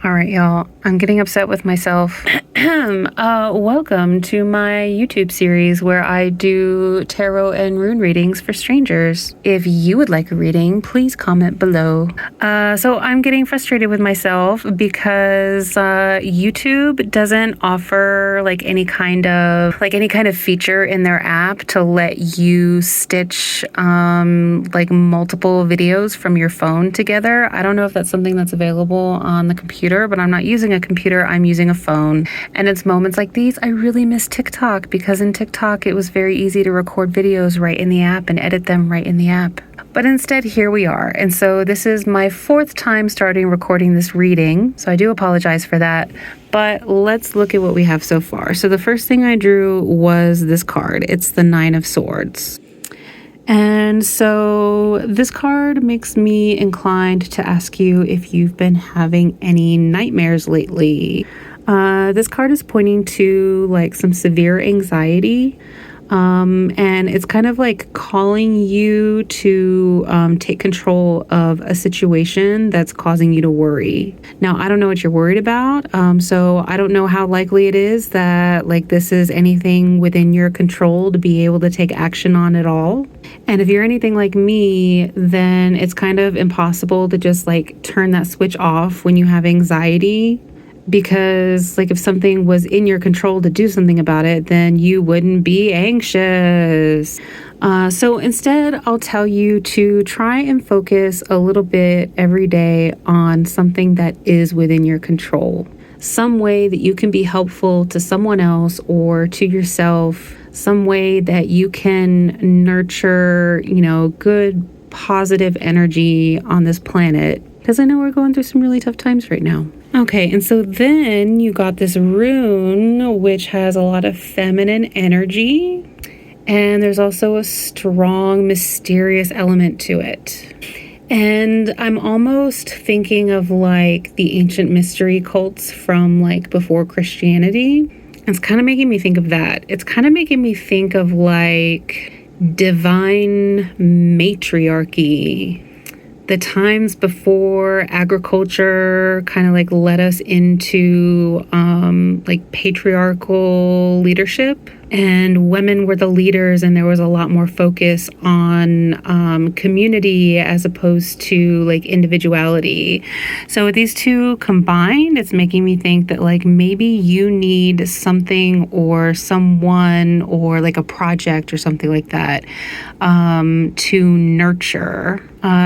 All right, y'all. I'm getting upset with myself. Welcome to my YouTube series where I do tarot and rune readings for strangers. If you would like a reading, please comment below. So I'm getting frustrated with myself because YouTube doesn't offer any kind of feature in their app to let you stitch multiple videos from your phone together. I don't know if that's something that's available on the computer, but I'm not using a computer, I'm using a phone. And it's moments like these I really miss TikTok, because in TikTok it was very easy to record videos right in the app and edit them right in the app. But instead, here we are. And so this is my 4th time starting recording this reading, so I do apologize for that. But let's look at what we have so far. So the first thing I drew was this card. It's the 9 of Swords. And so this card makes me inclined to ask you if you've been having any nightmares lately. This card is pointing to some severe anxiety. And it's kind of calling you to take control of a situation that's causing you to worry. Now, I don't know what you're worried about, so I don't know how likely it is that this is anything within your control to be able to take action on at all. And if you're anything like me, then it's kind of impossible to just turn that switch off when you have anxiety. Because if something was in your control to do something about it, then you wouldn't be anxious. So instead, I'll tell you to try and focus a little bit every day on something that is within your control. Some way that you can be helpful to someone else or to yourself. Some way that you can nurture, good, positive energy on this planet. Because I know we're going through some really tough times right now. Okay, and so then you got this rune, which has a lot of feminine energy. And there's also a strong, mysterious element to it. And I'm almost thinking of the ancient mystery cults from before Christianity. It's kind of making me think of that. It's kind of making me think of divine matriarchy. The times before agriculture kind of led us into patriarchal leadership, and women were the leaders, and there was a lot more focus on community as opposed to individuality. So with these two combined, it's making me think that maybe you need something or someone or a project or something like that to nurture.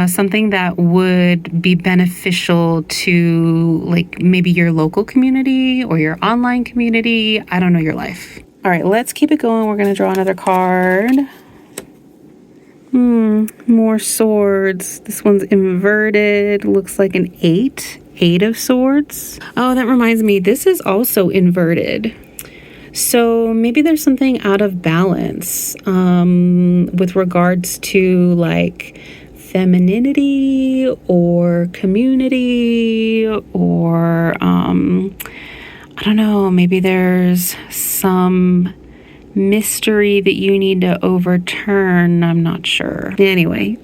Something that would be beneficial to maybe your local community or your online community. I don't know your life. All right, let's keep it going. We're going to draw another card. More swords. This one's inverted. Looks like an 8. 8 of Swords. Oh, that reminds me. This is also inverted. So maybe there's something out of balance with regards to femininity or community or I don't know, maybe there's some mystery that you need to overturn. I'm not sure. Anyway,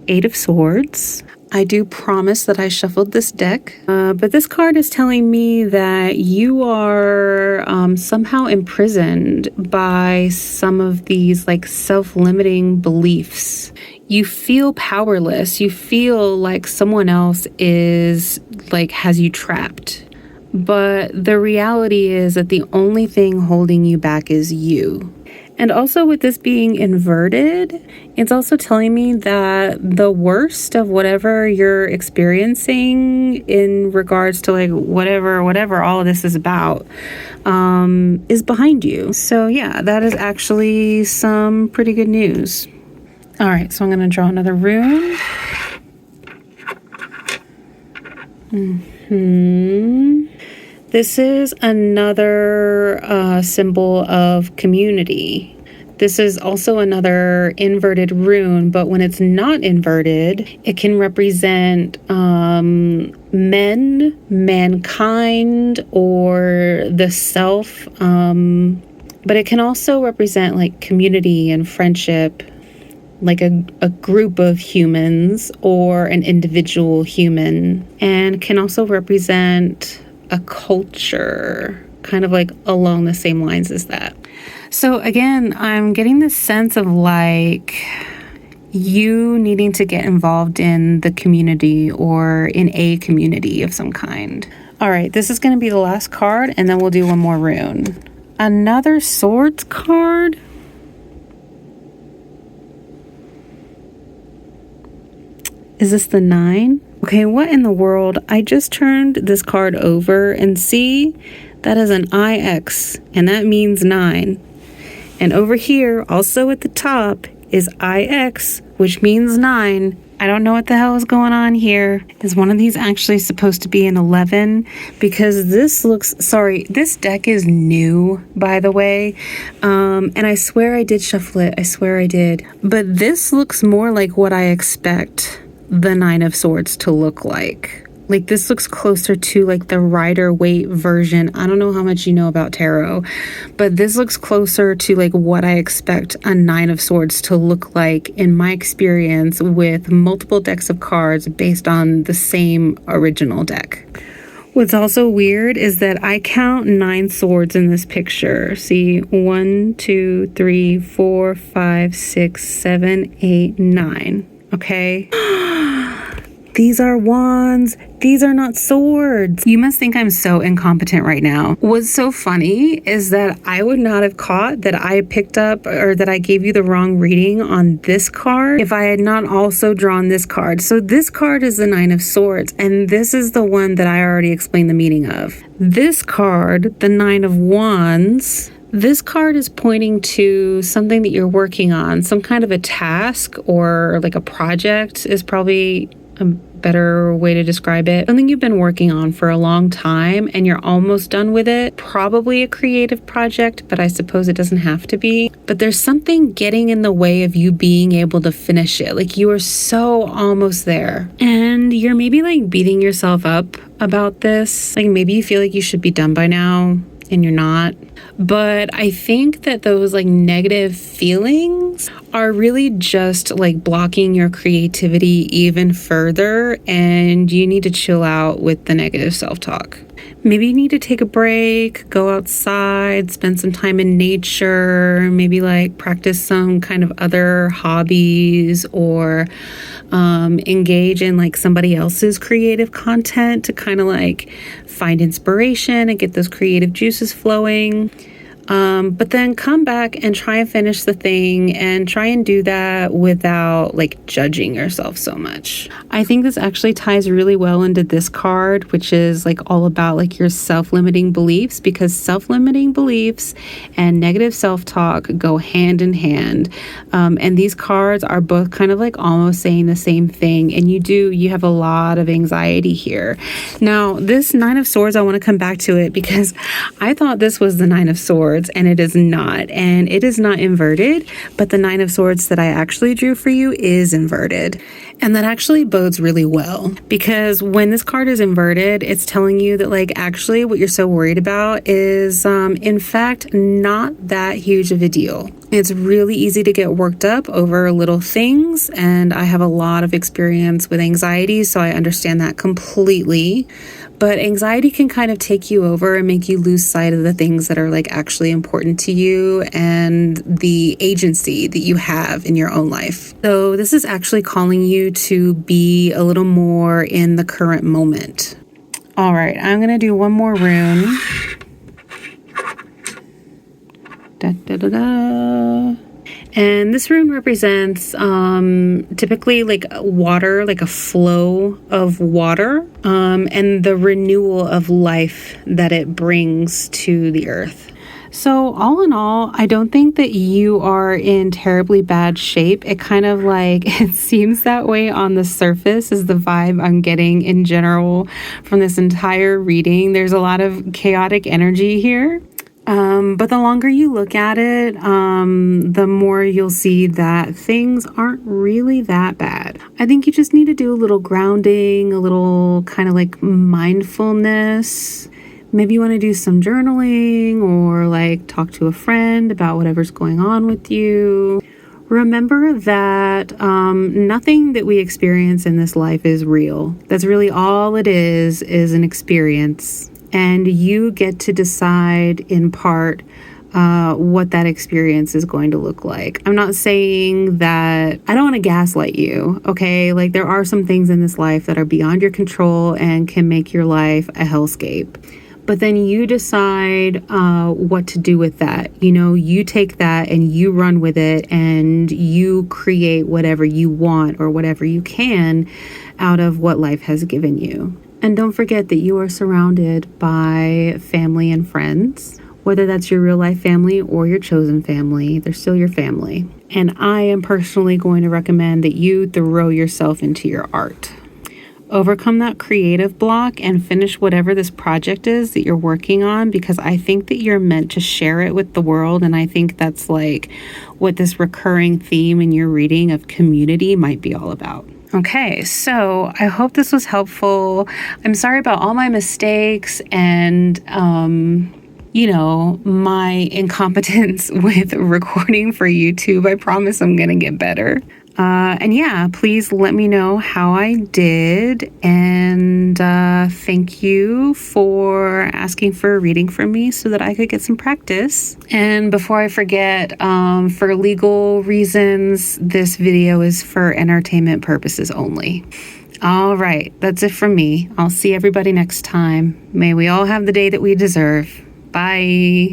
8 of Swords. I do promise that I shuffled this deck, but this card is telling me that you are somehow imprisoned by some of these self-limiting beliefs. You feel powerless. You feel like someone else is has you trapped. But the reality is that the only thing holding you back is you. And also with this being inverted, it's also telling me that the worst of whatever you're experiencing in regards to whatever all of this is about is behind you. So yeah, that is actually some pretty good news. All right, so I'm going to draw another rune. This is another symbol of community. This is also another inverted rune, but when it's not inverted, it can represent men, mankind, or the self. But it can also represent community and friendship. like a group of humans or an individual human, and can also represent a culture, kind of like along the same lines as that. So again, I'm getting this sense of like you needing to get involved in the community or in a community of some kind. All right, this is going to be the last card, and then we'll do one more rune. Another swords card. Is this the 9? Okay, what in the world? I just turned this card over and see that is an IX, and that means 9. And over here, also at the top, is IX, which means 9. I don't know what the hell is going on here. Is one of these actually supposed to be an 11? Because this looks, sorry, this deck is new, by the way. And I swear I did shuffle it. I swear I did. But this looks more like what I expect the 9 of Swords to look like. Like this looks closer to like the Rider-Waite version. I don't know how much you know about tarot, but this looks closer to like what I expect a 9 of Swords to look like in my experience with multiple decks of cards based on the same original deck. What's also weird is that I count 9 swords in this picture. See, 1, 2, 3, 4, 5, 6, 7, 8, 9. Okay. These are wands. These are not swords. You must think I'm so incompetent right now. What's so funny is that I would not have caught that I picked up or that I gave you the wrong reading on this card if I had not also drawn this card. So this card is the 9 of Swords, and this is the one that I already explained the meaning of. This card, the 9 of Wands, this card is pointing to something that you're working on, some kind of a task or like a project is probably a better way to describe it. Something you've been working on for a long time and you're almost done with it. Probably a creative project, but I suppose it doesn't have to be. But there's something getting in the way of you being able to finish it. Like you are so almost there. And you're maybe like beating yourself up about this. Like maybe you feel like you should be done by now and you're not. But I think that those like negative feelings are really just like blocking your creativity even further, and you need to chill out with the negative self-talk. Maybe you need to take a break, go outside, spend some time in nature, maybe like practice some kind of other hobbies or engage in like somebody else's creative content to kind of like find inspiration and get those creative juices flowing. But then come back and try and finish the thing and try and do that without like judging yourself so much. I think this actually ties really well into this card, which is like all about like your self-limiting beliefs, because self-limiting beliefs and negative self-talk go hand in hand. And these cards are both kind of like almost saying the same thing. And you have a lot of anxiety here. Now, this 9 of Swords, I want to come back to it because I thought this was the 9 of Swords. And it is not. And it is not inverted, but the 9 of Swords that I actually drew for you is inverted. And that actually bodes really well, because when this card is inverted, it's telling you that like actually what you're so worried about is in fact not that huge of a deal. It's really easy to get worked up over little things, and I have a lot of experience with anxiety, so I understand that completely. But anxiety can kind of take you over and make you lose sight of the things that are like actually important to you and the agency that you have in your own life. So this is actually calling you to be a little more in the current moment. All right, I'm going to do one more rune. Da, da, da, da. And this rune represents typically like water, like a flow of water, and the renewal of life that it brings to the earth. So all in all, I don't think that you are in terribly bad shape. It kind of like, it seems that way on the surface is the vibe I'm getting in general from this entire reading. There's a lot of chaotic energy here. But the longer you look at it, the more you'll see that things aren't really that bad. I think you just need to do a little grounding, a little kind of like mindfulness. Maybe you want to do some journaling or like talk to a friend about whatever's going on with you. Remember that nothing that we experience in this life is real. That's really all it is an experience. And you get to decide in part what that experience is going to look like. I'm not saying that I don't want to gaslight you, okay? Like, there are some things in this life that are beyond your control and can make your life a hellscape. But then you decide what to do with that. You know, you take that and you run with it and you create whatever you want or whatever you can out of what life has given you. And don't forget that you are surrounded by family and friends. Whether that's your real life family or your chosen family, they're still your family. And I am personally going to recommend that you throw yourself into your art. Overcome that creative block and finish whatever this project is that you're working on, because I think that you're meant to share it with the world. And I think that's like what this recurring theme in your reading of community might be all about. Okay, so I hope this was helpful. I'm sorry about all my mistakes and, my incompetence with recording for YouTube. I promise I'm going to get better. And yeah, please let me know how I did. And thank you for asking for a reading from me so that I could get some practice. And before I forget, for legal reasons, this video is for entertainment purposes only. All right, that's it from me. I'll see everybody next time. May we all have the day that we deserve. Bye.